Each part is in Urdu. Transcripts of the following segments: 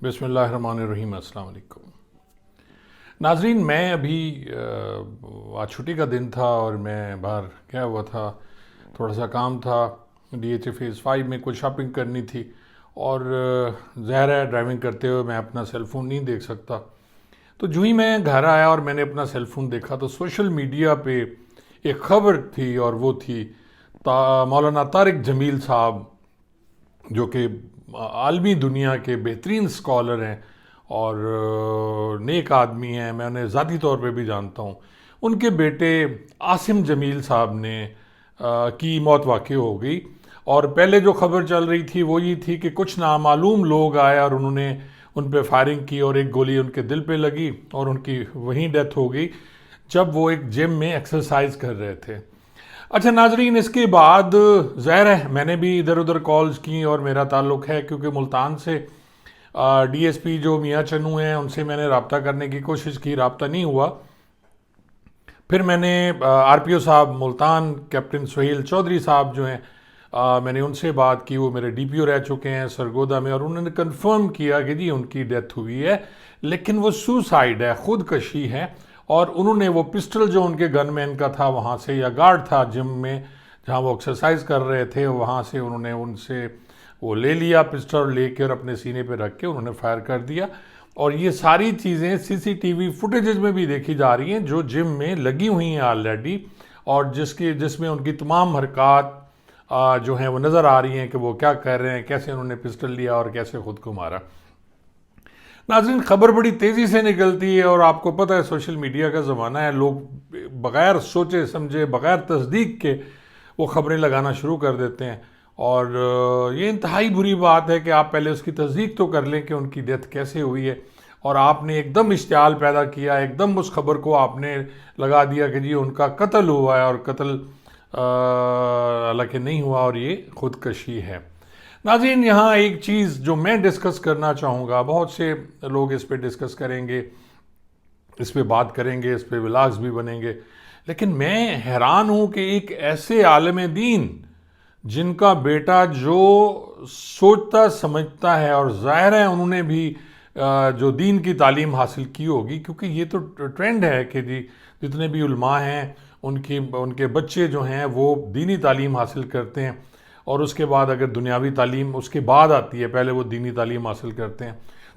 بسم اللہ الرحمن الرحیم۔ السلام علیکم ناظرین، میں ابھی آج چھٹی کا دن تھا اور میں باہر گیا ہوا تھا، تھوڑا سا کام تھا، ڈی ایچ اے فیز 5 میں کچھ شاپنگ کرنی تھی اور ظاہر ہے ڈرائیونگ کرتے ہوئے میں اپنا سیل فون نہیں دیکھ سکتا۔ تو جو ہی میں گھر آیا اور میں نے اپنا سیل فون دیکھا تو سوشل میڈیا پہ ایک خبر تھی، اور وہ تھی مولانا طارق جمیل صاحب، جو کہ عالمی دنیا کے بہترین اسکالر ہیں اور نیک آدمی ہیں، میں انہیں ذاتی طور پہ بھی جانتا ہوں۔ ان کے بیٹے عاصم جمیل صاحب نے کی موت واقع ہو گئی، اور پہلے جو خبر چل رہی تھی وہ یہ تھی کہ کچھ نامعلوم لوگ آئے اور انہوں نے ان پہ فائرنگ کی اور ایک گولی ان کے دل پہ لگی اور ان کی وہیں ڈیتھ ہو گئی جب وہ ایک جم میں ایکسرسائز کر رہے تھے۔ اچھا ناظرین، اس کے بعد ظاہر ہے میں نے بھی ادھر ادھر کالز کی، اور میرا تعلق ہے کیونکہ ملتان سے ڈی ایس پی جو میاں چنو ہیں ان سے میں نے رابطہ کرنے کی کوشش کی، رابطہ نہیں ہوا۔ پھر میں نے آر پی او صاحب ملتان کیپٹن سہیل چودھری صاحب جو ہیں، میں نے ان سے بات کی، وہ میرے ڈی پی او رہ چکے ہیں سرگودا میں، اور انہوں نے کنفرم کیا کہ جی ان کی ڈیتھ ہوئی ہے، لیکن وہ سوسائڈ ہے، خودکشی ہے، اور انہوں نے وہ پسٹل جو ان کے گن مین کا تھا وہاں سے، یا گارڈ تھا جم میں جہاں وہ ایکسرسائز کر رہے تھے، وہاں سے انہوں نے ان سے وہ لے لیا پسٹل، لے کے اور اپنے سینے پہ رکھ کے انہوں نے فائر کر دیا۔ اور یہ ساری چیزیں سی سی ٹی وی فوٹیجز میں بھی دیکھی جا رہی ہیں جو جم میں لگی ہوئی ہیں آلریڈی، اور جس میں ان کی تمام حرکات جو ہیں وہ نظر آ رہی ہیں کہ وہ کیا کر رہے ہیں، کیسے انہوں نے پسٹل لیا اور کیسے خود کو مارا۔ ناظرین، خبر بڑی تیزی سے نکلتی ہے، اور آپ کو پتہ ہے سوشل میڈیا کا زمانہ ہے، لوگ بغیر سوچے سمجھے، بغیر تصدیق کے وہ خبریں لگانا شروع کر دیتے ہیں، اور یہ انتہائی بری بات ہے کہ آپ پہلے اس کی تصدیق تو کر لیں کہ ان کی ڈیتھ کیسے ہوئی ہے، اور آپ نے ایک دم اشتعال پیدا کیا، ایک دم اس خبر کو آپ نے لگا دیا کہ جی ان کا قتل ہوا ہے، اور قتل حالانکہ نہیں ہوا، اور یہ خودکشی ہے۔ ناظرین، یہاں ایک چیز جو میں ڈسکس کرنا چاہوں گا، بہت سے لوگ اس پہ ڈسکس کریں گے، اس پہ بات کریں گے، اس پہ ولاگز بھی بنیں گے، لیکن میں حیران ہوں کہ ایک ایسے عالم دین جن کا بیٹا جو سوچتا سمجھتا ہے، اور ظاہر ہے انہوں نے بھی جو دین کی تعلیم حاصل کی ہوگی، کیونکہ یہ تو ٹرینڈ ہے کہ جی جتنے بھی علماء ہیں ان کے بچے جو ہیں وہ دینی تعلیم حاصل کرتے ہیں، اور اس کے بعد اگر دنیاوی تعلیم اس کے بعد آتی ہے، پہلے وہ دینی تعلیم حاصل کرتے ہیں۔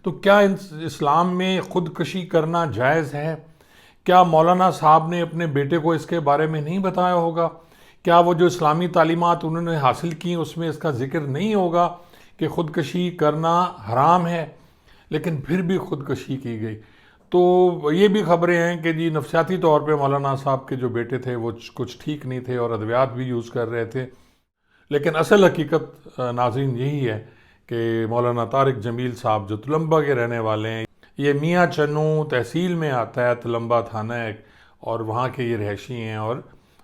تو کیا اسلام میں خودکشی کرنا جائز ہے؟ کیا مولانا صاحب نے اپنے بیٹے کو اس کے بارے میں نہیں بتایا ہوگا؟ کیا وہ جو اسلامی تعلیمات انہوں نے حاصل کی اس میں اس کا ذکر نہیں ہوگا کہ خودکشی کرنا حرام ہے، لیکن پھر بھی خودکشی کی گئی؟ تو یہ بھی خبریں ہیں کہ جی نفسیاتی طور پہ مولانا صاحب کے جو بیٹے تھے وہ کچھ ٹھیک نہیں تھے اور ادویات بھی یوز کر رہے تھے، لیکن اصل حقیقت ناظرین یہی ہے کہ مولانا طارق جمیل صاحب جو تلمبہ کے رہنے والے ہیں، یہ میاں چنو تحصیل میں آتا ہے، تلمبہ تھانہ ہے، اور وہاں کے یہ رہائشی ہیں، اور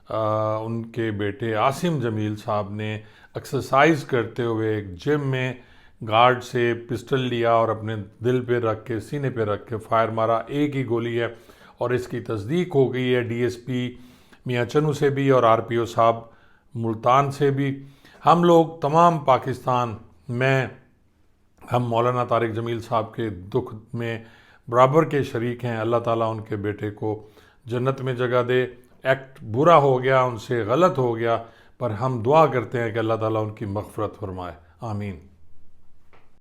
ان کے بیٹے عاصم جمیل صاحب نے ایکسرسائز کرتے ہوئے ایک جم میں گارڈ سے پسٹل لیا اور اپنے دل پہ رکھ کے، سینے پہ رکھ کے فائر مارا۔ ایک ہی گولی ہے، اور اس کی تصدیق ہو گئی ہے ڈی ایس پی میاں چنو سے بھی اور آر پی او صاحب ملتان سے بھی۔ ہم لوگ تمام پاکستان میں ہم مولانا طارق جمیل صاحب کے دکھ میں برابر کے شریک ہیں۔ اللہ تعالیٰ ان کے بیٹے کو جنت میں جگہ دے۔ ایکٹ برا ہو گیا، ان سے غلط ہو گیا، پر ہم دعا کرتے ہیں کہ اللہ تعالیٰ ان کی مغفرت فرمائے، آمین۔